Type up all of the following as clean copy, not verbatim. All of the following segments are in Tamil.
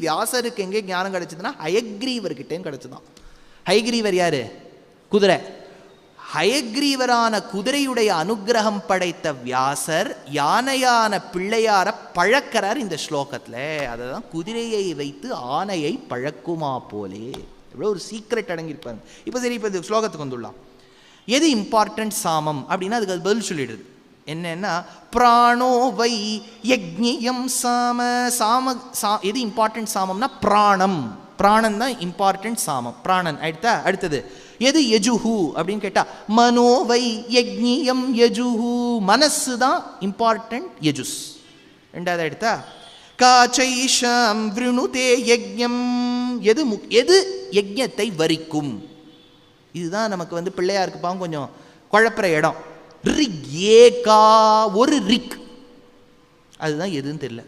வியாசருக்கு எங்கே ஞானம் கிடைச்சதுன்னா ஹயக்ரீவர்கிட்டேயும் கிடைச்சதான். ஹயக்ரீவர் யாரு? குதிரை. ஹயக்ரீவரான குதிரையுடைய அனுகிரகம் படைத்த வியாசர் யானையான பிள்ளையார பழக்கிறார் இந்த ஸ்லோகத்தில். அதை தான் குதிரையை வைத்து ஆனையை பழக்குமா போலே. எவ்வளோ ஒரு சீக்ரெட் அடங்கியிருப்பாங்க. இப்போ சரி, இப்போ இந்த ஸ்லோகத்துக்கு வந்துடலாம். எது இம்பார்ட்டன்ட் சாமம் அப்படின்னா அதுக்கு அது பதில் சொல்லிடுது. என்னன்னா பிராணோ வை யக்ஞியம் சாம. எது இம்பார்ட்டன்ட் சாமம்னா பிராணம். பிராணன் தான் இம்பார்ட்டன்ட் சாமம். பிராணன் ஆயிடுதா? அடுத்தது எது யஜுஹு அப்படின்னு கேட்டா மனோவை யக்ஞியம் யஜுஹு. மனசு தான் இம்பார்ட்டன்ட் யஜுஸ். ரெண்டாவது ஆயிடுதா காச்சைஷம் விருணுதே யஜ்ஞம். எது யஜ்ஞத்தை வரிக்கும். இதுதான் நமக்கு பிள்ளையாருக்கு பாவம் கொஞ்சம் குழப்புற இடம். ரிக் ஏகா, ஒரு ரிக், அதுதான் எதுன்னு தெரியல.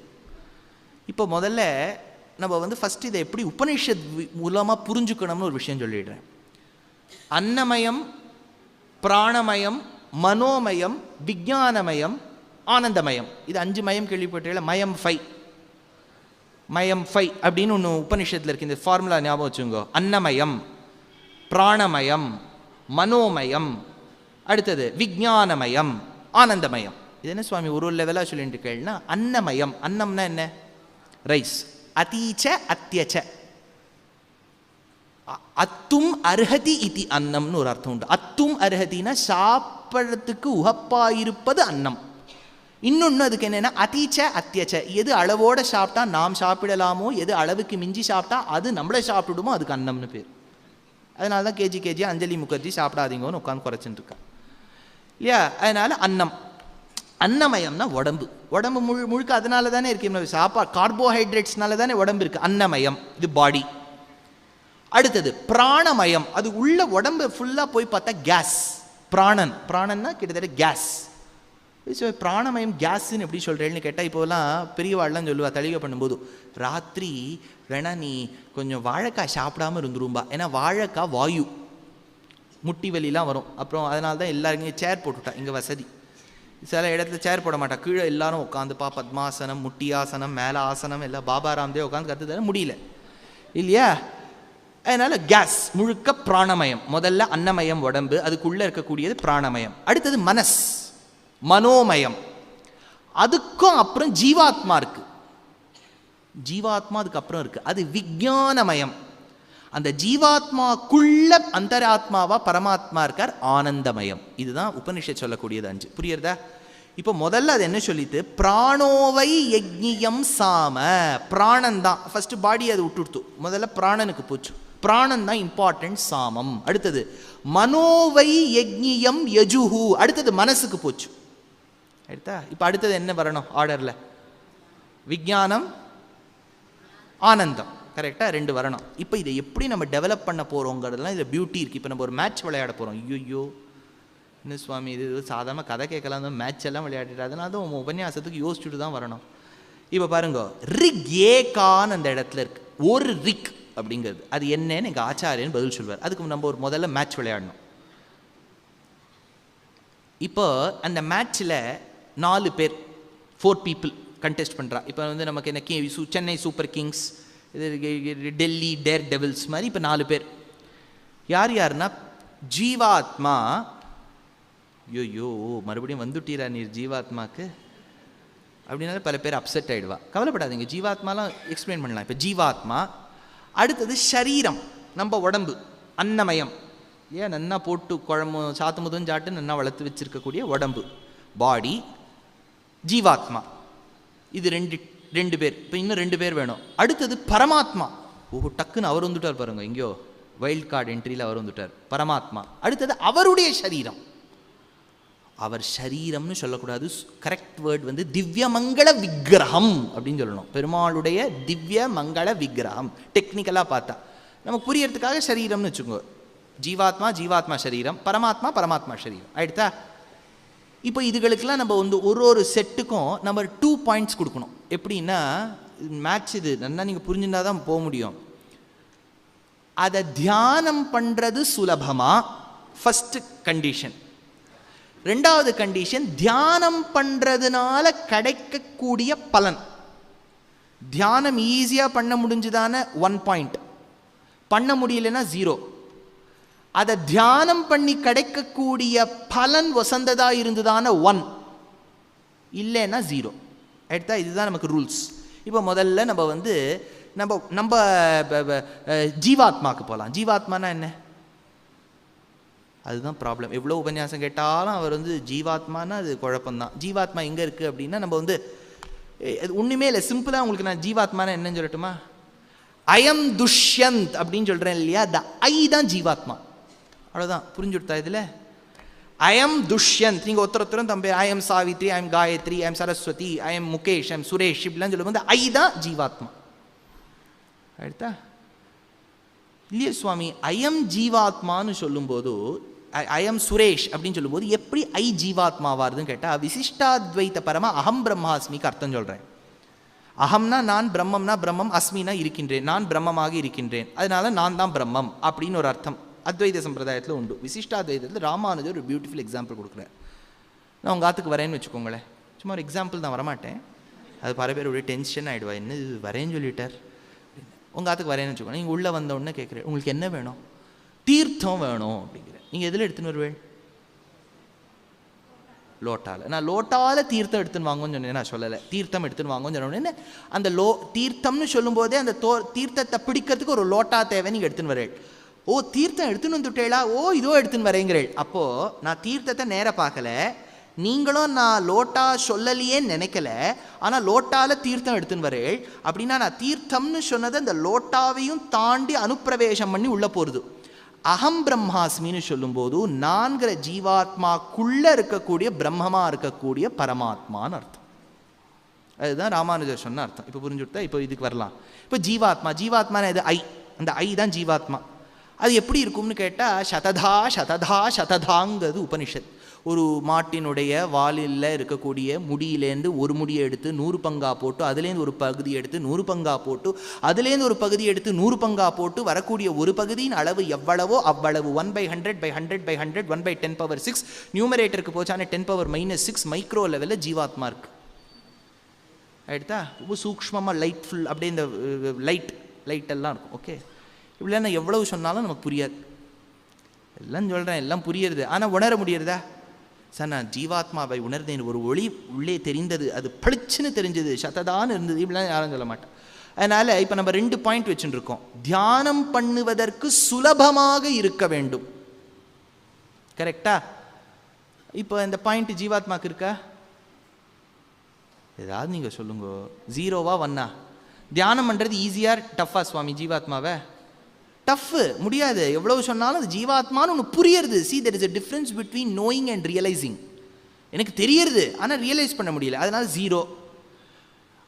இப்போ முதல்ல நம்ம ஃபஸ்ட் இதை எப்படி உபநிஷத் மூலமாக புரிஞ்சுக்கணும்னு ஒரு விஷயம் சொல்லிடுறேன். அன்னமயம், பிராணமயம், மனோமயம், விஞ்ஞானமயம், ஆனந்தமயம். இது 5 மயம் கேள்விப்பட்டீங்களா? மயம் 5, மயம் 5 அப்படின்னு ஒன்று உபநிஷத்தில் இருக்கு. இந்த ஃபார்முலா ஞாபகம் வச்சுங்க. அன்னமயம், பிராணமயம், மனோமயம், அடுத்தது விஞ்ஞானமயம், ஆனந்தமயம். இது என்ன சுவாமி ஒரு லெவலாக சொல்லிட்டு இருக்கேன்னா, அன்னமயம், அன்னம்னா என்ன? ரைஸ். அதீச்ச அத்தியச்ச, அத்தும் அர்ஹதி இதி அன்னம்னு ஒரு அர்த்தம் உண்டு. அத்தும் அர்ஹதினா சாப்பிட்றதுக்கு உகப்பாயிருப்பது அன்னம். இன்னொன்று அதுக்கு என்னென்னா அதீச்ச அத்தியச்ச, எது அளவோட சாப்பிட்டா நாம் சாப்பிடலாமோ, எது அளவுக்கு மிஞ்சி சாப்பிட்டா அது நம்மளை சாப்பிடுமோ அதுக்கு அன்னம்னு பேர். அதனால தான் கேஜி அஞ்சலி முகர்ஜி சாப்பிடாதீங்கன்னு உட்காந்து குறைச்சிட்டு இருக்கா இல்லையா? அதனால அன்னம். அன்னமயம்னா உடம்பு. உடம்பு முழுக்க அதனால தானே இருக்கு. சாப்பாடு கார்போஹைட்ரேட்ஸ்னால தானே உடம்பு இருக்கு. அன்னமயம் இது பாடி. அடுத்தது பிராணமயம், அது உள்ள உடம்பு ஃபுல்லாக போய் பார்த்தா கேஸ். பிராணன், பிராணன்னா கிட்டத்தட்ட கேஸ். பிராணமயம் கேஸ்ன்னு எப்படி சொல்கிறேன்னு கேட்டால், இப்போலாம் பெரியவாள்லாம் சொல்லுவா தளிகை பண்ணும்போது, ராத்திரி வேணா நீ கொஞ்சம் வாழைக்காய் சாப்பிடாமல் இருந்துரும்பா. ஏன்னா வாழைக்காய் வாயு, முட்டி வலிலாம் வரும். அப்புறம் அதனால தான் எல்லாருமே சேர் போட்டுட்டா. இங்கே வசதி. சில இடத்துல சேர் போட மாட்டா, கீழே எல்லாரும் உட்காந்துப்பா. பத்மாசனம், முட்டியாசனம், மேலே ஆசனம் எல்லாம் பாபா ராம்தேவ் உட்காந்து கற்றுத்தர முடியல இல்லையா? அதனால் கேஸ் முழுக்க பிராணமயம். முதல்ல அன்னமயம் உடம்பு, அதுக்குள்ளே இருக்கக்கூடியது பிராணமயம். அடுத்தது மனஸ், மனோமயம். அதுக்கும் அப்புறம் ஜீவாத்மா இருக்கு. ஜீவாத்மா அதுக்கு அப்புறம் இருக்கு, அது விஞ்ஞானமயம். அந்த ஜீவாத்மாக்குள்ள அந்தராத்மாவா பரமாத்மா இருக்கார், ஆனந்தமயம். இதுதான் உபனிஷத் சொல்லக்கூடியது 5. புரியுறதா? இப்போ முதல்ல அது என்ன சொல்லிட்டு, பிராணோவை யக்ஞியம் சாம. பிராணன் தான் ஃபர்ஸ்ட், பாடி அது விட்டுடுத்து. முதல்ல பிராணனுக்கு போச்சு. பிராணன் தான் இம்பார்ட்டன்ட் சாமம். அடுத்தது மனோவை யக்ஞியம் யஜுஹு, அடுத்தது மனசுக்கு போச்சு. அடுத்தா இப்போ அடுத்தது என்ன வரணும் ஆர்டரில்? விஞ்ஞானம், ஆனந்தம். கரெக்டாக 2 வரணும். இப்போ இதை எப்படி நம்ம டெவலப் பண்ண போகிறோங்கிறதுலாம் இதில் பியூட்டி இருக்குது. இப்போ நம்ம ஒரு மேட்ச் விளையாட போகிறோம். ஐயோ என்ன சுவாமி இது சாதாரண கதை கேட்கலாம், மேட்ச் எல்லாம் விளையாடிட்டு, அதனால தான் உங்கள் உபன்யாசத்துக்கு யோசிச்சுட்டு தான் வரணும். இப்போ பாருங்க, ரிக் ஏகான் அந்த இடத்துல இருக்கு. ஒரு ரிக் அப்படிங்கிறது அது என்னன்னு எங்கள் ஆச்சாரியன்னு பதில் சொல்வார். அதுக்கு நம்ம ஒரு முதல்ல மேட்ச் விளையாடணும். இப்போ அந்த மேட்ச்சில் 4 பேர், 4 people கண்டெஸ்ட் பண்ணுறா. இப்போ நமக்கு என்ன சென்னை சூப்பர் கிங்ஸ், இது டெல்லி டேர் டெவில்ஸ் மாதிரி இப்போ 4 பேர். யாருன்னா ஜீவாத்மா. ஐயோ மறுபடியும் வந்துட்டீரா நீர் ஜீவாத்மாக்கு அப்படின்னால பல பேர் அப்செட் ஆகிடுவா. கவலைப்படாதீங்க, ஜீவாத்மாலாம் எக்ஸ்பிளைன் பண்ணலாம். இப்போ ஜீவாத்மா. அடுத்தது ஷரீரம், நம்ம உடம்பு, அன்னமயம். ஏன் நன்னா போட்டு குழம்பு சாத்து முதன் சாட்டு நன்னா வளர்த்து வச்சிருக்கக்கூடிய உடம்பு, பாடி. ஜீவாத்மா இது 2 பேர். இப்போ இன்னும் 2 பேர் வேணும். அடுத்தது பரமாத்மா. டக்குன்னு அவர் வந்துட்டார் பாருங்க, எங்கேயோ வைல்ட் கார்டு என்ட்ரியில் அவர் வந்துட்டார், பரமாத்மா. அடுத்தது அவருடைய சரீரம். அவர் சரீரம்னு சொல்லக்கூடாது, கரெக்ட் வேர்ட் திவ்ய மங்கள விக்கிரகம் அப்படின்னு சொல்லணும். பெருமாளுடைய திவ்ய மங்கள விக்கிரகம். டெக்னிக்கலாக பார்த்தா நமக்கு புரியறதுக்காக சரீரம்னு வச்சுக்கோங்க. ஜீவாத்மா ஜீவாத்மா சரீரம், பரமாத்மா பரமாத்மா சரீரம். ஆயிடுதா? இப்போ இதுகளுக்கெல்லாம் நம்ம ஒரு செட்டுக்கும் நம்ம 2 points கொடுக்கணும். எப்படின்னா மேட்ச் இது நல்லா நீங்கள் புரிஞ்சுட்டா தான் போக முடியும். அதை தியானம் பண்ணுறது சுலபமா? First condition. 2வது கண்டிஷன், தியானம் பண்ணுறதுனால கிடைக்கக்கூடிய பலன். தியானம் ஈஸியாக பண்ண முடிஞ்சுதான 1 பாயிண்ட், பண்ண முடியலன்னா 0. அதை தியானம் பண்ணி கிடைக்கக்கூடிய பலன் வசந்ததா இருந்ததான 1, இல்லைன்னா 0. எடுத்தா இதுதான் நமக்கு ரூல்ஸ். இப்போ முதல்ல நம்ம வந்து நம்ம ஜீவாத்மாக்கு போகலாம். ஜீவாத்மானா என்ன? அதுதான் ப்ராப்ளம். எவ்வளோ உபன்யாசம் கேட்டாலும் அவர் வந்து ஜீவாத்மானா அது குழப்பம்தான். ஜீவாத்மா எங்கே இருக்குது அப்படின்னா நம்ம வந்து ஒன்றுமே இல்லை. சிம்பிளாக உங்களுக்கு நான் ஜீவாத்மானா என்னன்னு சொல்லட்டுமா? அயம் துஷ்யந்த் அப்படின்னு சொல்கிறேன் இல்லையா, த ஐ தான் ஜீவாத்மா. அவ்வளோதான், புரிஞ்சுடுத்தா இதில்? அயம் துஷ்யந்த். நீங்கள் ஒருத்தரும் தம்பி I'm Savitri, I'm Gayatri, I'm Saraswati, I'm Mukesh, I'm Suresh இப்படிலாம் சொல்லும்போது ஐ தான் ஜீவாத்மா. அடுத்தா இல்லையே சுவாமி, ஐஎம் ஜீவாத்மான்னு சொல்லும்போது ஐஎம் சுரேஷ் அப்படின்னு சொல்லும்போது எப்படி ஐ ஜீவாத்மாவாருதுன்னு கேட்டால், விசிஷ்டாத்வைத்த பரமா அகம் பிரம்மாஸ்மிக்கு அர்த்தம் சொல்கிறேன். அகம்னா நான், பிரம்மம்னா பிரம்மம், அஸ்மினா இருக்கின்றேன், நான் பிரம்மமாக இருக்கின்றேன், அதனால நான் தான் பிரம்மம் அப்படின்னு ஒரு அர்த்தம் அத்வைத சம்பிரதாயத்தில் உண்டு. விசிஷ்டாத்வைதத்தில் ராமானுஜர் ஒரு பியூட்டிஃபுல் எக்ஸாம்பிள் கொடுக்குறேன். நான் உங்கள் ஆத்துக்கு வரேன்னு வச்சுக்கோங்களேன், சும்மா ஒரு எக்ஸாம்பிள் தான், வரமாட்டேன். அது பல பேர் ஒரு டென்ஷன் ஆகிடுவா, என்ன இது வரேன்னு சொல்லிட்டார். உங்கள் ஆத்துக்கு வரேன்னு வச்சுக்கோங்க. நீங்கள் உள்ளே வந்த உடனே கேட்குறேன், உங்களுக்கு என்ன வேணும்? தீர்த்தம் வேணும் அப்படிங்கிறேன். நீங்கள் எதில் எடுத்துன்னு வருவேன்? லோட்டாவில். நான் லோட்டாவில் தீர்த்தம் எடுத்துன்னு வாங்கன்னு சொன்னேன், நான் சொல்லலை. தீர்த்தம் எடுத்துன்னு வாங்கன்னு சொன்னேன். அந்த தீர்த்தம்னு சொல்லும்போதே அந்த தீர்த்தத்தை பிடிக்கிறதுக்கு ஒரு லோட்டா தேவை, நீங்கள் எடுத்துன்னு வரேன். ஓ தீர்த்தம் எடுத்துன்னு வந்துட்டேளா, ஓ இதோ எடுத்துன்னு வரேங்கிறேள். அப்போது நான் தீர்த்தத்தை நேராக பார்க்கல, நீங்களும் நான் லோட்டா சொல்லலையேன்னு நினைக்கல, ஆனால் லோட்டாவில் தீர்த்தம் எடுத்துன்னு வரேள். அப்படின்னா நான் தீர்த்தம்னு சொன்னதை அந்த லோட்டாவையும் தாண்டி அனுப்பிரவேசம் பண்ணி உள்ளே போகிறது. அகம் பிரம்மாஸ்மின்னு சொல்லும்போது நான்கிற ஜீவாத்மாக்குள்ளே இருக்கக்கூடிய பிரம்மமாக இருக்கக்கூடிய பரமாத்மான்னு அர்த்தம். அதுதான் ராமானுஜர் சொன்ன அர்த்தம். இப்போ புரிஞ்சுட்டா? இப்போ இதுக்கு வரலாம். இப்போ ஜீவாத்மானா இது ஐ, அந்த ஐ தான் ஜீவாத்மா. அது எப்படி இருக்கும்னு கேட்டால், சததா சததா சததாங்கிறது உபனிஷத். ஒரு மாட்டினுடைய வாலில் இருக்கக்கூடிய முடியிலேருந்து ஒரு முடியை எடுத்து 100 பங்கா போட்டு, அதுலேருந்து ஒரு பகுதி எடுத்து 100 பங்கா போட்டு, அதுலேருந்து ஒரு பகுதி எடுத்து 100 பங்கா போட்டு வரக்கூடிய ஒரு பகுதியின் அளவு எவ்வளவோ அவ்வளவு 1/100/100/100 1/10⁶. நியூமரேட்டருக்கு போச்சானே 10⁻⁻6 மைக்ரோ லெவலில் ஜீவாத்மா இருக்கு. ஆயிடுதா? ரொம்ப சூக்ஷ்மமாக லைட்ஃபுல் அப்படியே இந்த லைட்டெல்லாம் இருக்கும். ஓகே, இப்படிலாம் நான் எவ்வளவு சொன்னாலும் நமக்கு புரியாது. எல்லாம் சொல்கிறேன், எல்லாம் புரியுறது, ஆனால் உணர முடியறதா? சார் நான் ஜீவாத்மாவை உணர்ந்தேன், ஒரு ஒளி உள்ளே தெரிந்தது, அது பளிச்சுன்னு தெரிஞ்சது, சததான்னு இருந்தது, இப்படிலாம் யாரும் சொல்ல மாட்டேன். அதனால் இப்போ நம்ம 2 பாயிண்ட் வச்சுட்டு இருக்கோம். தியானம் பண்ணுவதற்கு சுலபமாக இருக்க வேண்டும். கரெக்டா? இப்போ இந்த பாயிண்ட் ஜீவாத்மாக்கு இருக்கா? ஏதாவது நீங்கள் சொல்லுங்க. 0வா 1ஆ? தியானம் பண்ணுறது ஈஸியாக டஃப்பா சுவாமி ஜீவாத்மாவை? டஃப்பு, முடியாது. எவ்வளவு சொன்னாலும் அது ஜீவாத்மான்னு ஒன்று புரியுறது. C, there is a difference between knowing and realizing. எனக்கு தெரியறது, ஆனால் ரியலைஸ் பண்ண முடியல, அதனால 0.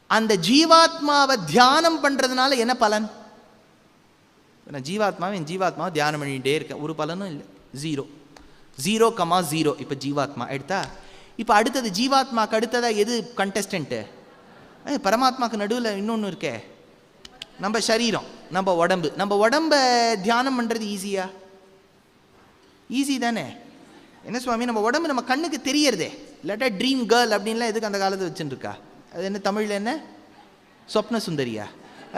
அந்த ஜீவாத்மாவை தியானம் பண்ணுறதுனால என்ன பலன்? நான் ஜீவாத்மாவை தியானம் பண்ணிகிட்டே இருக்கேன், ஒரு பலனும் இல்லை. 0 0,0. இப்போ ஜீவாத்மா எடுத்தா. இப்போ அடுத்தது ஜீவாத்மாக்கு அடுத்ததாக எது கண்டெஸ்டன்ட்டு? பரமாத்மாவுக்கு நடுவில் இன்னொன்று இருக்கே, நம்ம சரீரம், நம்ம உடம்பை தியானம் பண்ணுறது ஈஸியா? ஈஸி தானே? என்ன சுவாமி, நம்ம உடம்பு நம்ம கண்ணுக்கு தெரியறதே. இல்லாட்டா ட்ரீம் கேர்ள் அப்படின்லாம் எதுக்கு அந்த காலத்தை வச்சுருக்கா? அது என்ன தமிழில் என்ன, சொப்ன சுந்தரியா?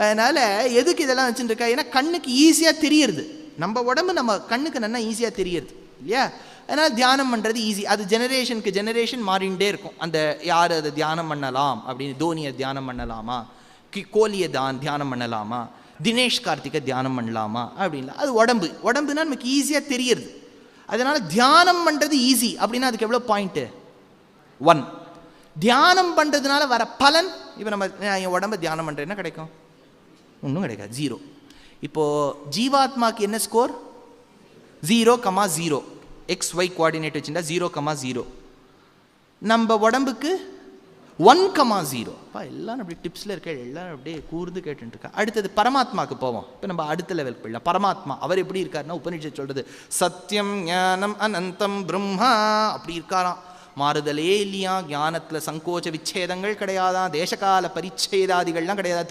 அதனால் எதுக்கு இதெல்லாம் வச்சுருக்கா? ஏன்னா கண்ணுக்கு ஈஸியாக தெரியறது. நம்ம உடம்பு நம்ம கண்ணுக்கு நல்லா ஈஸியாக தெரியறது இல்லையா? அதனால் தியானம் பண்ணுறது ஈஸி. அது ஜெனரேஷனுக்கு ஜெனரேஷன் மாறிகிட்டே இருக்கும். அந்த யார் அதை தியானம் பண்ணலாம் அப்படின்னு, தோனியை தியானம் பண்ணலாமா, கோலியை தியானம் பண்ணலாமா, தினேஷ் கார்த்திகை தியானம் பண்ணலாமா அப்படின்லாம். அது உடம்புனா நமக்கு ஈஸியாக தெரியறது. அதனால் தியானம் பண்ணுறது ஈஸி. அப்படின்னா அதுக்கு எவ்வளோ பாயிண்ட்டு? 1. தியானம் பண்ணுறதுனால வர பலன், இப்போ நம்ம என் உடம்பை தியானம் பண்ணுறேன்னா கிடைக்கும்? ஒன்றும் கிடைக்காது, 0. இப்போது ஜீவாத்மாக்கு என்ன ஸ்கோர்? 0,0. XY கோஆர்டினேட் வச்சுட்டா 0,0. நம்ம உடம்புக்கு 1,0. அப்பா எல்லாரும் அப்படி டிப்ஸில் இருக்க, எல்லாரும் அப்படியே கூர்ந்து கேட்டுருக்கா. அடுத்தது பரமாத்மாவுக்கு போவோம். இப்போ நம்ம அடுத்த லெவல் போயிடலாம். பரமாத்மா அவர் எப்படி இருக்காருன்னா, உபனிஷத் சொல்கிறது சத்தியம் ஞானம் அனந்தம் பிரம்மா அப்படி இருக்காராம். மாறுதலே இல்லையா, ஞானத்தில் சங்கோச்ச விச்சேதங்கள் கிடையாதான், தேசகால பரிச்சேதாதிகள்லாம் கிடையாதா,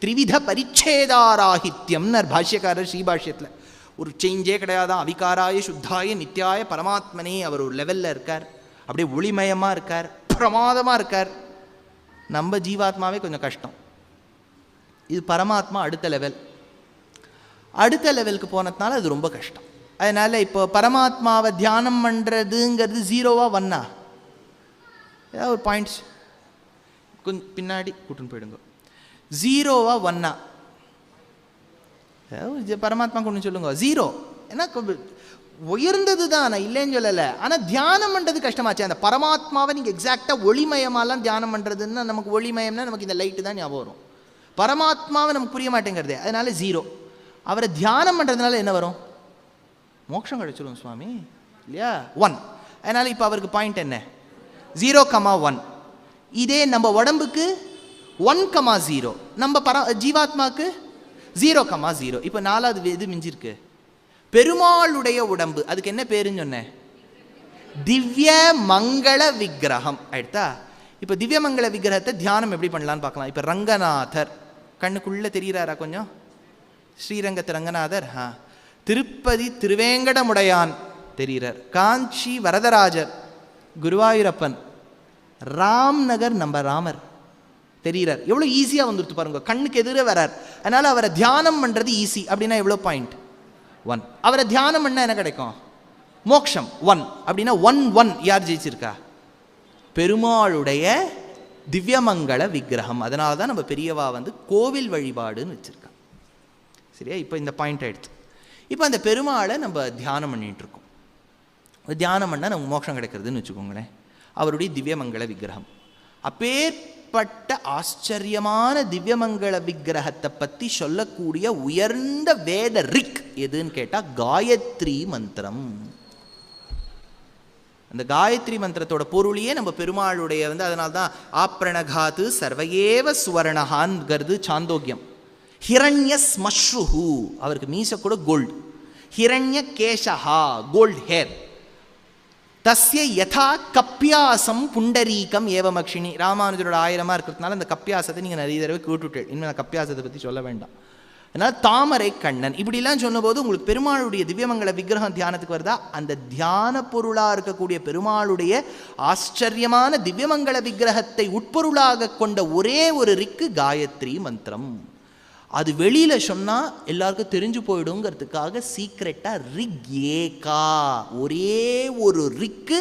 திரிவித பரிச்சேதாராகித்யம்னு பாஷ்யக்காரர் ஸ்ரீபாஷ்யத்தில் ஒரு சேஞ்சே கிடையாதான். அவிகாராய சுத்தாய நித்யாய பரமாத்மனே அவர் ஒரு லெவலில் இருக்கார். அப்படியே ஒளிமயமாக இருக்கார், பிரமாதமாக இருக்கார். நம்ம ஜீவாத்மாவே கொஞ்சம் கஷ்டம். இது பரமாத்மா அடுத்த லெவல். அடுத்த லெவலுக்கு போனதுனால அது ரொம்ப கஷ்டம். அதனால் இப்போ பரமாத்மாவை தியானம் பண்ணுறதுங்கிறது 0வா 1ஆ? ஏதாவது ஒரு பாயிண்ட்ஸ் கொஞ்சம் பின்னாடி கூட்டுன்னு போயிடுங்க. 0வா 1ஆ? பரமாத்மா கொண்டு சொல்லுங்க. 0. ஏன்னா உயர்ந்தது தான், நான் இல்லைன்னு சொல்லலை. ஆனால் தியானம் பண்ணுறது கஷ்டமாச்சு. அந்த பரமாத்மாவை நீங்கள் எக்ஸாக்டாக ஒளிமயமாலாம் தியானம் பண்ணுறதுன்னா, நமக்கு ஒளிமயம்னா நமக்கு இந்த லைட்டு தான் ஞாபகம் வரும். பரமாத்மாவை நமக்கு புரிய மாட்டேங்கிறது, அதனால 0. அவரை தியானம் பண்ணுறதுனால என்ன வரும்? மோட்சம் கிடைச்சிடும் சுவாமி, இல்லையா? 1. அதனால் இப்போ அவருக்கு பாயிண்ட் என்ன? 0,1. இதே நம்ம உடம்புக்கு 1,0. நம்ம ஜீவாத்மாவுக்கு 0,0. இப்போ 4வது இது மிஞ்சிருக்கு. பெருமாளுடைய உடம்பு, அதுக்கு என்ன பேருன்னு சொன்னேன்? திவ்ய மங்கள விக்கிரகம். ஆயிடுதா? இப்போ திவ்ய மங்கள விக்கிரகத்தை தியானம் எப்படி பண்ணலான்னு பார்க்கலாம். இப்போ ரங்கநாதர் கண்ணுக்குள்ளே தெரிகிறாரா கொஞ்சம்? ஸ்ரீரங்கத்து ரங்கநாதர். திருப்பதி திருவேங்கடமுடையான் தெரிகிறார். காஞ்சி வரதராஜர், குருவாயூரப்பன், ராம்நகர் நம்ம ராமர் தெரிகிறார். எவ்வளோ ஈஸியாக வந்துடுத்து பாருங்க, கண்ணுக்கு எதிரே வரார். அதனால் அவரை தியானம் பண்ணுறது ஈஸி. அப்படின்னா எவ்வளோ பாயிண்ட்? 1. அவரை தியானம் பண்ணால் என்ன கிடைக்கும்? மோக்ஷம் 1. அப்படின்னா 1 யார் ஜெயிச்சிருக்கா? பெருமாளுடைய திவ்யமங்கள விக்கிரகம். அதனால தான் நம்ம பெரியவா கோவில் வழிபாடுன்னு வச்சுருக்கா. சரியா? இப்போ இந்த பாயிண்ட் ஆகிடுச்சு. இப்போ அந்த பெருமாளை நம்ம தியானம் பண்ணிகிட்ருக்கோம். தியானம் பண்ணால் நமக்கு மோட்சம் கிடைக்கிறதுன்னு வச்சுக்கோங்களேன். அவருடைய திவ்யமங்கள விக்கிரகம். அப்பேற்பட்ட ஆச்சரியமான திவ்யமங்கள விக்கிரகத்தை பற்றி சொல்லக்கூடிய உயர்ந்த வேத ரிக் எதுன்னு கேட்டால் காயத்ரி மந்திரம். அந்த காயத்ரி மந்திரத்தோட பொருளையே நம்ம பெருமாளுடைய அதனால தான் ஆப்ரணகாத்து சர்வயேவ சுவர்ணஹான்கிறது சாந்தோக்கியம். ஹிரண்ய ஸ்மஸ்ருஹு, அவருக்கு மீச கூட கோல்டு. ஹிரண்ய கேஷஹா, கோல்ட் ஹேர். தஸ்ய யதா கப்பியாசம் புண்டரீகம் ஏவமக்ஷினி. ராமானுஜரோட 1000 இருக்கிறதுனால அந்த கப்பியாசத்தை நீங்கள் நிறைய தடவை கேட்டுவிட்டேன். இனிமேல் நான் கப்பியாசத்தை பற்றி சொல்ல வேண்டாம். அதனால் தாமரை கண்ணன் இப்படிலாம் சொன்னபோது உங்களுக்கு பெருமாளுடைய திவ்யமங்கள விக்கிரகம் தியானத்துக்கு வருதா? அந்த தியான பொருளாக இருக்கக்கூடிய பெருமாளுடைய ஆச்சரியமான திவ்யமங்கள விக்கிரகத்தை உட்பொருளாக கொண்ட ஒரே ஒரு ரிக்கு காயத்ரி மந்திரம். அது வெளியில் சொன்னால் எல்லாருக்கும் தெரிஞ்சு போயிடுங்கிறதுக்காக சீக்ரெட்டாக ரிக் ஏகா, ஒரே ஒரு ரிக்கு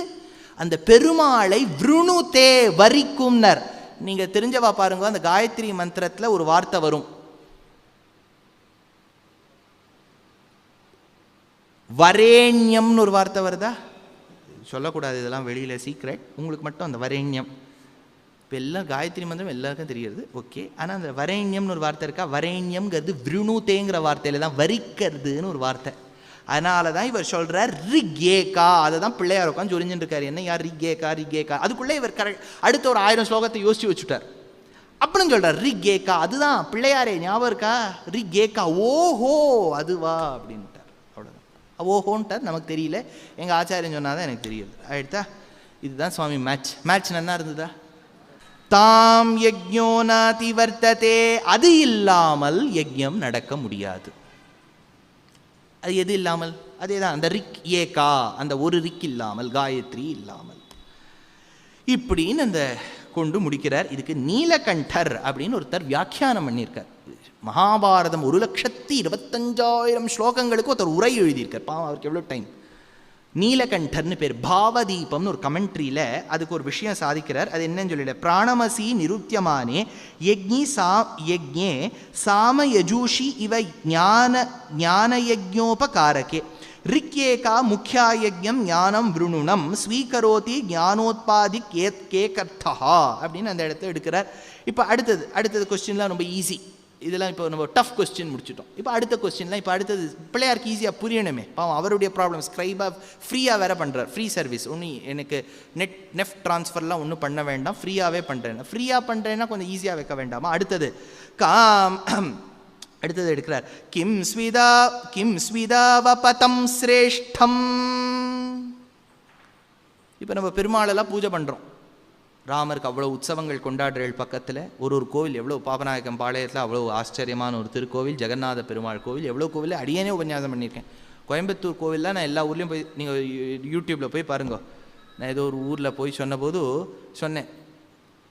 அந்த பெருமாளை விருணுதே வரிக்கும்னர். நீங்கள் தெரிஞ்சவா பாருங்க, அந்த காயத்ரி மந்திரத்தில் ஒரு வார்த்தை வரும், வரேண்யம்னு ஒரு வார்த்தை வருதா? சொல்லக்கூடாது, இதெல்லாம் வெளியில் சீக்ரெட். உங்களுக்கு மட்டும் அந்த வரேண்யம். இப்போ எல்லாம் காயத்ரி மந்திரம் எல்லாருக்கும் தெரிகிறது, ஓகே. ஆனால் அந்த வரேண்யம்னு ஒரு வார்த்தை இருக்கா? வரேண்யம்ங்கிறது விருணுதேங்கிற வார்த்தையில் தான் வரிக்கிறதுன்னு ஒரு வார்த்தை. அதனால தான் இவர் சொல்கிறார் ரிக் ஏகா. அதை தான் பிள்ளையார் உட்காந்து சொரிஞ்சுட்டு இருக்காரு. என்ன யார் ரிக் ஏகா ரிக் ஏகா? அதுக்குள்ளே இவர் அடுத்த ஒரு 1000 ஸ்லோகத்தை யோசிச்சு வச்சுட்டார். அப்படின்னு சொல்கிறார் ரிக் ஏகா. அதுதான் பிள்ளையாரே, ஞாபகம் இருக்கா? ரிக் ஏகா, ஓஹோ அதுவா அப்படின்ட்டார். அவ்வளோதான். ஓஹோன்ட்டார், நமக்கு தெரியல. எங்கள் ஆச்சாரியன் சொன்னால் தான் எனக்கு தெரியுது. ஆயிடுதா? இதுதான் சுவாமி மேட்ச் நல்லா இருந்ததா? தாம் யஜ்ஞோ நாதி வர்த்ததே. அது இல்லாமல் யஜ்ஞம் நடக்க முடியாது. அது எது இல்லாமல்? அதே தான், அந்த ரிக் ஏகா, அந்த ஒரு ரிக் இல்லாமல், காயத்ரி இல்லாமல். இப்படின்னு அந்த கொண்டு முடிக்கிறார். இதுக்கு நீலகண்டர் அப்படின்னு ஒருத்தர் வியாக்கியானம் பண்ணியிருக்கார். மகாபாரதம் 1,25,000 ஸ்லோகங்களுக்கு ஒருத்தர் உரை எழுதியிருக்கார். பாவம், அவருக்கு எவ்வளோ டைம். நீலகண்டர்னு பேர். பாவதீபம்னு ஒரு கமெண்ட்ரியில் அதுக்கு ஒரு விஷயம் சாதிக்கிறார். அது என்னன்னு சொல்லிட, பிராணமசி நிருத்தியமானே யஜ்ஞி யஜ்ஞே சாமயஜூஷி இவ ஞானயஜ்ஞோபகாரகே ரிக்யேகா முக்கியாயஜ்ஞம் ஞானம் விருணுணம் ஸ்வீகரோதி ஞானோத்பாதி கேகர்த்தா அப்படின்னு அந்த இடத்த எடுக்கிறார். இப்போ அடுத்தது கொஸ்டின்லாம் ரொம்ப ஈஸி. இதெல்லாம் இப்போ நம்ம டஃப் கொஸ்டின் முடிச்சிட்டோம். இப்போ அடுத்த கொஸ்டின்லாம், இப்போ அடுத்தது பிள்ளையாருக்கு ஈஸியாக புரியணுமே. பாவம், அவருடைய ப்ராப்ளம். ஸ்க்ரைபாக ஃப்ரீயாக வேறு பண்ணுறார், ஃப்ரீ சர்வீஸ். ஒன்றும் எனக்கு நெஃப்ட் ட்ரான்ஸ்ஃபர்லாம் ஒன்றும் பண்ண வேண்டாம், ஃப்ரீயாகவே பண்ணுறேன். ஃப்ரீயாக பண்ணுறேன்னா கொஞ்சம் ஈஸியாக வைக்க வேண்டாமா? அடுத்தது எடுக்கிறார். கிம் ஸ்விதாவபதம் சிரேஷ்டம். இப்போ நம்ம பெருமாளெல்லாம் பூஜை பண்ணுறோம். ராமருக்கு அவ்வளோ உற்சவங்கள் கொண்டாடுறேள். பக்கத்தில் ஒரு கோவில், எவ்வளோ பாபநாயக்கம் பாளையத்தில் அவ்வளோ ஆச்சரியமான ஒரு திருக்கோவில், ஜெகநாத பெருமாள் கோவில். எவ்வளோ கோவில் அடியேனே உபன்யாசம் பண்ணியிருக்கேன். கோயம்புத்தூர் கோவிலில் நான் எல்லா ஊர்லேயும் போய், நீங்கள் யூடியூப்பில் போய் பாருங்க. நான் ஏதோ ஒரு ஊரில் போய் சொன்னபோது சொன்னேன்,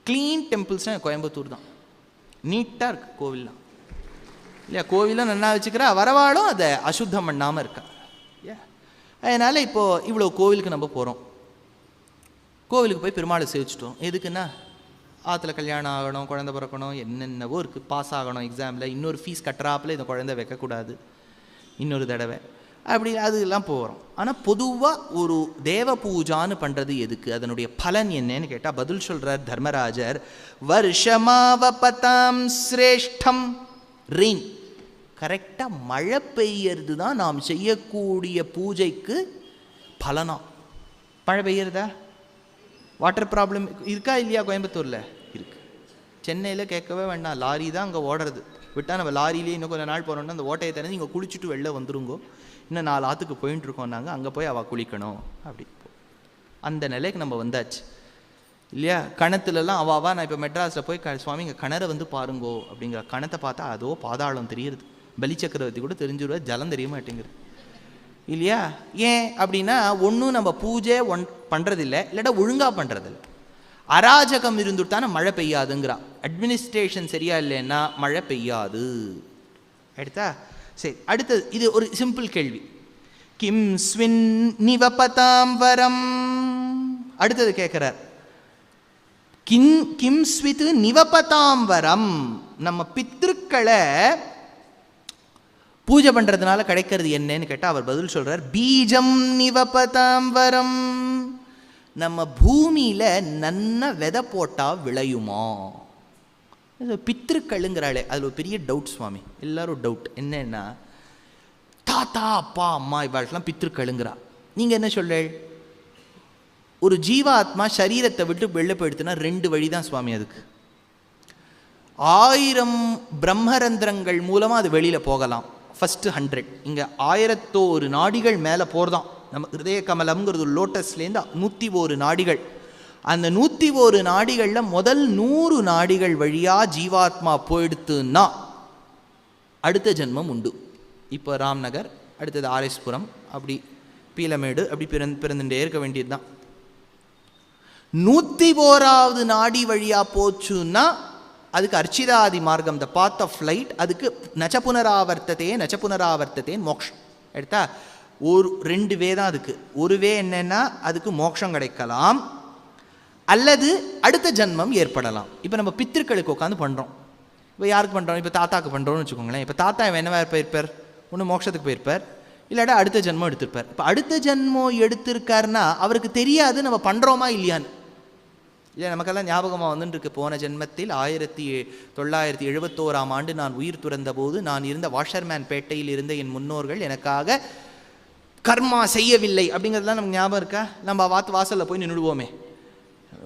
க்ளீன் டெம்பிள்ஸ்னால் கோயம்புத்தூர் தான். நீட்டாக இருக்குது கோவில்லாம். இல்லையா? கோவிலும் நன்னா வச்சுக்கிறா, வரவாளும் அதை அசுத்தம் பண்ணாமல் இருக்கா. அதனால் இப்போது இவ்வளோ கோவிலுக்கு நம்ம போகிறோம். கோவிலுக்கு போய் பெருமாளை சேவிச்சிட்டோம். எதுக்குன்னா ஆற்றுல கல்யாணம் ஆகணும், குழந்தை பிறக்கணும், என்னென்னவோ இருக்குது, பாஸ் ஆகணும் எக்ஸாமில், இன்னொரு ஃபீஸ் கட்டுறாப்புல இந்த குழந்தை வைக்கக்கூடாது இன்னொரு தடவை, அப்படி அதெல்லாம் போகிறோம். ஆனால் பொதுவாக ஒரு தேவ பூஜான்னு பண்ணுறது எதுக்கு, அதனுடைய பலன் என்னன்னு கேட்டால் பதில் சொல்கிறார் தர்மராஜர். வருஷமாவபதாம் சிரேஷ்டம். ரெயின், கரெக்டாக மழை பெய்யறது தான் நாம் செய்யக்கூடிய பூஜைக்கு பலனா. மழை பெய்யறதா? வாட்டர் ப்ராப்ளம் இருக்கா இல்லையா? கோயம்புத்தூரில் இருக்குது. சென்னையில் கேட்கவே வேண்டாம், லாரி தான் அங்கே ஓடுறது. விட்டால் நம்ம லாரியிலே இன்னும் கொஞ்சம் நாள் போகிறோம்னா அந்த ஓட்டையை திறந்து இங்கே குளிச்சுட்டு வெளில வந்துருங்கோ, இன்னும் 4 ஆற்றுக்கு போயின்ட்டு இருக்கோம் நாங்கள், அங்கே போய் அவள் குளிக்கணும் அப்படி. அந்த நிலைக்கு நம்ம வந்தாச்சு இல்லையா? கணத்துலலாம் அவாவா நான் இப்போ மெட்ராஸில் போய் சுவாமி இங்கே கிணறை வந்து பாருங்கோ அப்படிங்கிற, கணத்தை பார்த்தா அதோ பாதாளம் தெரியுது. பலி சக்கரவர்த்தி கூட தெரிஞ்சுருவா, ஜலம் தெரிய மாட்டேங்குது இல்லையா? ஏன் அப்படின்னா ஒன்றும் நம்ம பூஜை பண்ணுறதில்லை, இல்லாட்டா ஒழுங்காக பண்ணுறதில்லை. அராஜகம் இருந்துட்டான மழை பெய்யாதுங்கிறா. அட்மினிஸ்ட்ரேஷன் சரியா இல்லைன்னா மழை பெய்யாது. எடுத்தா சரி. அடுத்தது இது ஒரு சிம்பிள் கேள்வி. கிம் ஸ்வின் நிவபதாம் வரம். அடுத்தது கேட்குறார், கிம் ஸ்வித் நிவபதாம் வரம். நம்ம பித்ருக்களை பூஜை பண்ணுறதுனால கிடைக்கிறது என்னன்னு கேட்டால் அவர் பதில் சொல்கிறார், பீஜம் நிவபதாம் வரம். நம்ம பூமியில் நன்ன விதை போட்டால் விளையுமா? பித்ருக்களுங்கிறாளே அதில் ஒரு பெரிய டவுட் சுவாமி, எல்லாரும் டவுட் என்னன்னா, தாத்தா அப்பா அம்மா இவாழ்லாம் பித்ருக்களுங்கிறா. நீங்கள் என்ன சொல்ல? ஒரு ஜீவாத்மா சரீரத்தை விட்டு வெளில போயிடுத்துனா 2 வழி தான் சுவாமி அதுக்கு. 1000 பிரம்மரந்திரங்கள் மூலமாக அது வெளியில் போகலாம். ஃபஸ்ட்டு 100, இங்கே 1001 நாடிகள் மேலே போகிறதான். நம்ம ஹிருதய கமலம்ங்கிறது லோட்டஸ்லேருந்து 101 நாடிகள். அந்த 101 நாடிகளில் முதல் 100 நாடிகள் வழியாக ஜீவாத்மா போயிடுத்துன்னா அடுத்த ஜென்மம் உண்டு. இப்போ ராம்நகர், அடுத்தது ஆர்எஸ்புரம், அப்படி பீலமேடு, அப்படி பிறந்துட்டே இருக்க வேண்டியது தான். 101வது நாடி வழியாக போச்சுன்னா அதுக்கு அர்ச்சிதாதி மார்க்கம், த பாத் ஆஃப் ஃப்ளைட், அதுக்கு நச்ச மோக்ஷம். எடுத்தா ஒரு 2 வே தான் அதுக்கு. ஒரு வே என்னன்னா அதுக்கு மோட்சம் கிடைக்கலாம், அல்லது அடுத்த ஜன்மம் ஏற்படலாம். இப்போ நம்ம பித்திருக்களுக்கு உட்காந்து பண்ணுறோம். இப்போ யாருக்கு பண்ணுறோம்? இப்போ தாத்தாக்கு பண்ணுறோன்னு வச்சுக்கோங்களேன். இப்போ தாத்தா என்னவா போயிருப்பார்? ஒன்று மோட்சத்துக்கு போயிருப்பார், இல்லாட்டா அடுத்த ஜென்மம் எடுத்திருப்பார். இப்போ அடுத்த ஜென்மம் எடுத்திருக்காருன்னா அவருக்கு தெரியாது நம்ம பண்ணுறோமா இல்லையான்னு. இல்லை, நமக்கெல்லாம் ஞாபகமாக வந்துருக்கு, போன ஜென்மத்தில் 1971ஆம் ஆண்டு நான் உயிர் துறந்த போது நான் இருந்த வாஷர்மேன் பேட்டையில் இருந்த என் முன்னோர்கள் எனக்காக கர்மா செய்யவில்லை அப்படிங்கிறதுலாம் நமக்கு ஞாபகம் இருக்கா? நம்ம வாசலில் போய் நின்றுடுவோமே,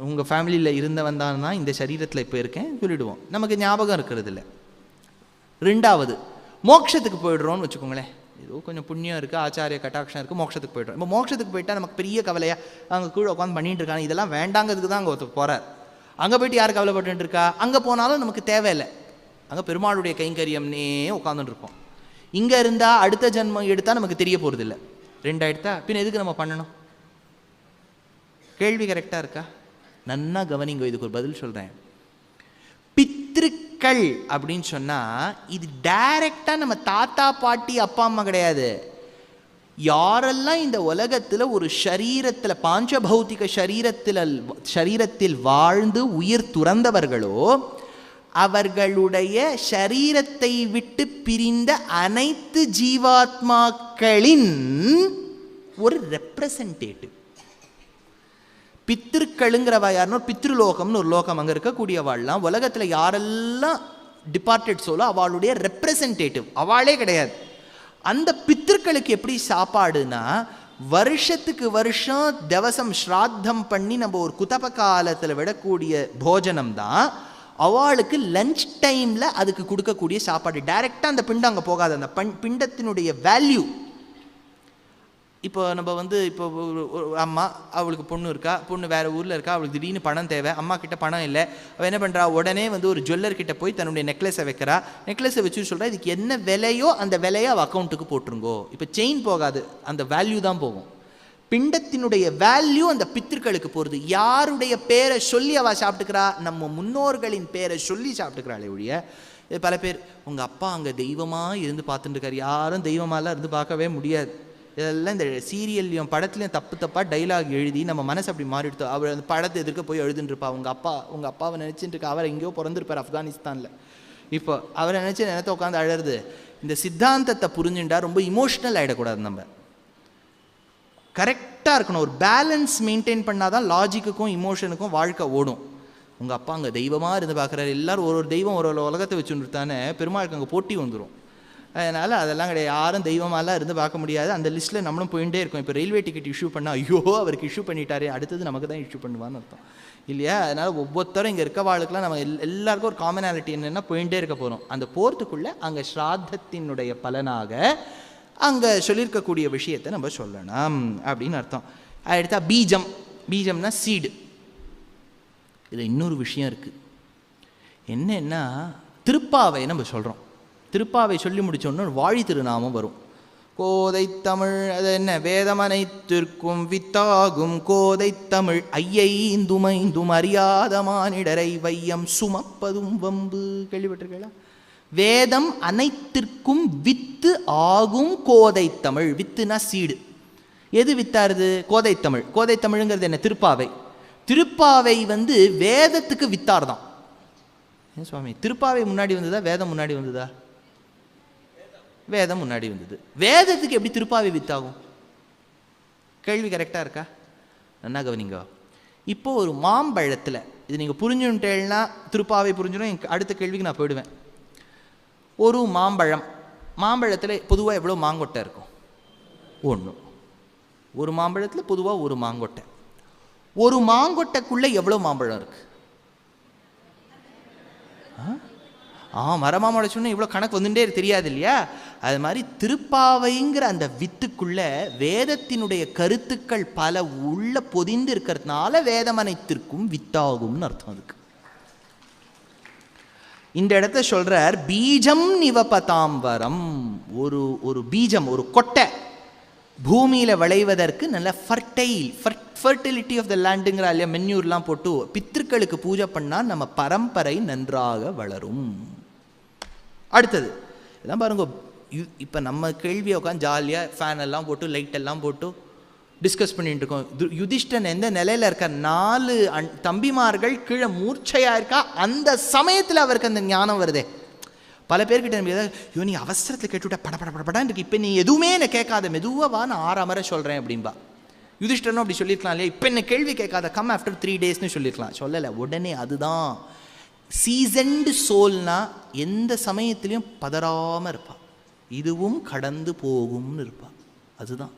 உங்கள் ஃபேமிலியில் இருந்தவன் தான் இந்த சரீரத்தில் இப்போ இருக்கேன் சொல்லிவிடுவோம். நமக்கு ஞாபகம் இருக்கிறது இல்லை. 2வது மோட்சத்துக்கு போய்டுறோன்னு வச்சுக்கோங்களேன். ஏதோ கொஞ்சம் புண்ணியம் இருக்குது, ஆச்சாரிய கட்டாட்சம் இருக்குது, மோட்சத்துக்கு போய்ட்றோம். இப்போ மோட்சத்துக்கு போயிட்டால் நமக்கு பெரிய கவலையாக அங்கே கீழே உட்காந்து பண்ணிட்டு இருக்காங்க, இதெல்லாம் வேண்டாங்கிறதுக்கு தான் அங்கே போகிறார். அங்கே போய்ட்டு யார் கவலைப்பட்டு இருக்கா? அங்கே போனாலும் நமக்கு தேவையில்லை, அங்கே பெருமாளுடைய கைங்கரியம்னே உட்காந்துட்டு இருக்கோம். இங்கே இருந்தால் அடுத்த ஜென்மம் எடுத்தால் நமக்கு தெரிய போகிறதில்லை. 2 எடுத்தா பின் எதுக்கு நம்ம பண்ணணும்? கேள்வி கரெக்டாக இருக்கா? நன்னா கவனிங்க, இதுக்கு ஒரு பதில் சொல்கிறேன். பித்ருக்கள் அப்படின்னு சொன்னால் இது டைரக்டாக நம்ம தாத்தா பாட்டி அப்பா அம்மா கிடையாது. யாரெல்லாம் இந்த உலகத்தில் ஒரு ஷரீரத்தில் பாஞ்சபௌத்திக ஷரீரத்தில் வாழ்ந்து உயிர் துறந்தவர்களோ அவர்களுடைய ஷரீரத்தை விட்டு பிரிந்த அனைத்து ஜீவாத்மாக்களின் ஒரு ரெப்ரசன்டேட்டிவ். பித்திருக்களுங்கிறவா யாருன்னா பித்ருலோகம்னு ஒரு லோகம், அங்கே இருக்கக்கூடியவாள்லாம் உலகத்தில் யாரெல்லாம் டிபார்ட்டட் சோலோ அவளுடைய ரெப்ரசன்டேட்டிவ், அவளே கிடையாது. அந்த பித்திருக்களுக்கு எப்படி சாப்பாடுனா, வருஷத்துக்கு வருஷம் திவசம் ஸ்ராத்தம் பண்ணி நம்ம ஒரு குதப காலத்தில் விடக்கூடிய போஜனம் தான் அவளுக்கு லஞ்ச் டைமில் அதுக்கு கொடுக்கக்கூடிய சாப்பாடு. டைரெக்டாக அந்த பிண்டம் அங்கே போகாது. அந்த பிண்டத்தினுடைய வேல்யூ, இப்போ நம்ம இப்போ ஒரு அம்மா, அவளுக்கு பொண்ணு இருக்கா, பொண்ணு வேறு ஊரில் இருக்கா, அவளுக்கு திடீர்னு பணம் தேவை, அம்மா கிட்ட பணம் இல்லை, அவள் என்ன பண்ணுறா, உடனே ஒரு ஜுவல்லர்கிட்ட போய் தன்னுடைய நெக்லஸை வைக்கிறா. நெக்லஸை வச்சு சொல்கிறா, இதுக்கு என்ன விலையோ அந்த விலையை அவள் அக்கௌண்ட்டுக்கு போட்டுருங்கோ. இப்போ செயின் போகாது, அந்த வேல்யூ தான் போகும். பிண்டத்தினுடைய வேல்யூ அந்த பித்திருக்களுக்கு போகிறது. யாருடைய பேரை சொல்லி அவள் சாப்பிட்டுக்கிறா? நம்ம முன்னோர்களின் பேரை சொல்லி சாப்பிட்டுக்கிறாளே ஒழிய இது பல பேர் உங்கள் அப்பா அங்கே தெய்வமாக இருந்து பார்த்துட்டு இருக்காரு. யாரும் தெய்வமாலாம் இருந்து பார்க்கவே முடியாது. இதெல்லாம் இந்த சீரியல்லையும் படத்துலையும் தப்பு தப்பாக டைலாக் எழுதி நம்ம மனசு அப்படி மாறிடுத்தோம். அவர் அந்த படத்தை எதிர்க்க போய் எழுதுட்டுருப்பா. உங்கள் அப்பாவை நினச்சிட்டு இருக்கா. அவர் எங்கேயோ பிறந்திருப்பார் ஆப்கானிஸ்தானில். இப்போ அவரை நினச்சி நினைத்த உட்காந்து அழறது. இந்த சித்தாந்தத்தை புரிஞ்சுட்டா ரொம்ப இமோஷ்னல் ஆகிடக்கூடாது. நம்ம கரெக்டாக இருக்கணும். ஒரு பேலன்ஸ் மெயின்டைன் பண்ணாதான் லாஜிக்குக்கும் இமோஷனுக்கும் வாழ்க்கை ஓடும். உங்கள் அப்பா அங்கே தெய்வமாக இருந்து பார்க்குறாரு. எல்லோரும் ஒரு தெய்வம் ஒரு உலகத்தை வச்சுருத்தானே பெருமாளுக்கு அங்கே போட்டி வந்துடும். அதனால் அதெல்லாம் கிடையாது. யாரும் தெய்வமாலாம் இருந்து பார்க்க முடியாது. அந்த லிஸ்ட்டில் நம்மளும் போயிட்டே இருக்கோம். இப்போ ரயில்வே டிக்கெட் இஷ்யூ பண்ணால் ஐயோ அவருக்கு இஷ்யூ பண்ணிட்டாரே, அடுத்தது நமக்கு தான் இஷ்யூ பண்ணுவான்னு அர்த்தம் இல்லையா? அதனால் ஒவ்வொருத்தரும் இங்கே இருக்க வாழ்க்கெலாம் நம்ம எல்லாருக்கும் ஒரு காமனாலிட்டி என்னென்னா போயிட்டே இருக்க போகிறோம். அந்த போகிறதுக்குள்ளே அங்கே ஸ்ராத்தத்தினுடைய பலனாக அங்கே சொல்லியிருக்கக்கூடிய விஷயத்தை நம்ம சொல்லணும் அப்படின்னு அர்த்தம். எடுத்தா பீஜம். பீஜம்னா சீடு. இதில் இன்னொரு விஷயம் இருக்குது. என்னன்னா திருப்பாவை நம்ம சொல்கிறோம். திருப்பாவை சொல்லி முடித்தோன்னு வாழி திருநாமம் வரும். கோதை தமிழ். அது என்ன? வேதமனைத்திற்கும் வித்தாகும் கோதை தமிழ் ஐயைந்துமைந்தும் அறியாத மானிடரை வையம் சுமப்பதும் வம்பு. கேள்விப்பட்டிருக்கீங்களா? வேதம் அனைத்திற்கும் வித்து ஆகும் கோதை தமிழ். வித்துனா சீடு. எது வித்தாருது? கோதை தமிழ். கோதை தமிழுங்கிறது என்ன? திருப்பாவை. திருப்பாவை வேதத்துக்கு வித்தார் தான். ஏன் சுவாமி, திருப்பாவை முன்னாடி வந்ததா வேதம் முன்னாடி வந்ததா? வேதம் முன்னாடி வந்தது. வேதத்துக்கு எப்படி திருப்பாவை வித்தாகும்? கேள்வி கரெக்டாக இருக்கா? நல்லா கவனிங்க. இப்போ ஒரு மாம்பழத்தில் இது நீங்கள் புரிஞ்சுட்டேன்னா திருப்பாவை புரிஞ்சிடும். அடுத்த கேள்விக்கு நான் போயிடுவேன். ஒரு மாம்பழத்தில் பொதுவாக எவ்வளோ மாங்கொட்டை இருக்கும்? ஒன்று. ஒரு மாம்பழத்தில் பொதுவாக ஒரு மாங்கொட்டை. ஒரு மாங்கொட்டைக்குள்ளே எவ்வளோ மாம்பழம் இருக்கு? மரமாம்பழம் சொன்னால் இவ்வளோ கணக்கு வந்துட்டே தெரியாது இல்லையா? அது மாதிரி திருப்பாவைங்கிற அந்த வித்துக்குள்ள வேதத்தினுடைய கருத்துக்கள் பல உள்ள பொதிந்து இருக்கிறதுனால வேதம் அனைத்திற்கும் வித்தாகும்னு அர்த்தம். அதுக்கு இந்த இடத்த சொல்றார் பீஜம் நிவபதாம்பரம். ஒரு பீஜம், ஒரு கொட்டை பூமியில் விளைவதற்கு நல்ல ஃபர்டிலிட்டி ஆஃப் த லேண்டுங்கிற இல்லையா? மென்யூர்லாம் போட்டு பித்திருக்களுக்கு பூஜை பண்ணால் நம்ம பரம்பரை நன்றாக வளரும். அடுத்தது இதெல்லாம் பாருங்க. இப்போ நம்ம கேள்வியை உட்காந்து ஜாலியாக ஃபேன் எல்லாம் போட்டு லைட் எல்லாம் போட்டு டிஸ்கஸ் பண்ணிட்டு இருக்கோம். யுதிஷ்டன் எந்த நிலையில் இருக்க? 4 தம்பிமார்கள் கீழே மூர்ச்சையாக இருக்கா. அந்த சமயத்தில் அவருக்கு அந்த ஞானம் வருதே. பல பேர்கிட்ட ஐயோ நீ அவசரத்தில் கேட்டுவிட்டா படப்படான்னு இருக்கு. இப்போ நீ எதுவுமே என்ன கேட்காத, மெதுவாக நான் 6 அமர சொல்கிறேன் அப்படின்பா. யுதிஷ்டனும் அப்படி சொல்லியிருக்கலாம் இல்லையா? இப்போ என்ன கேள்வி கேட்காத, கம் ஆஃப்டர் 3 டேஸ்னு சொல்லியிருக்கலாம். சொல்லலை. உடனே அதுதான் சீசன்டு சோல்னா எந்த சமயத்திலையும் பதறாமல் இருப்பா. இதுவும் கடந்து போகும்னு இருப்பா. அதுதான்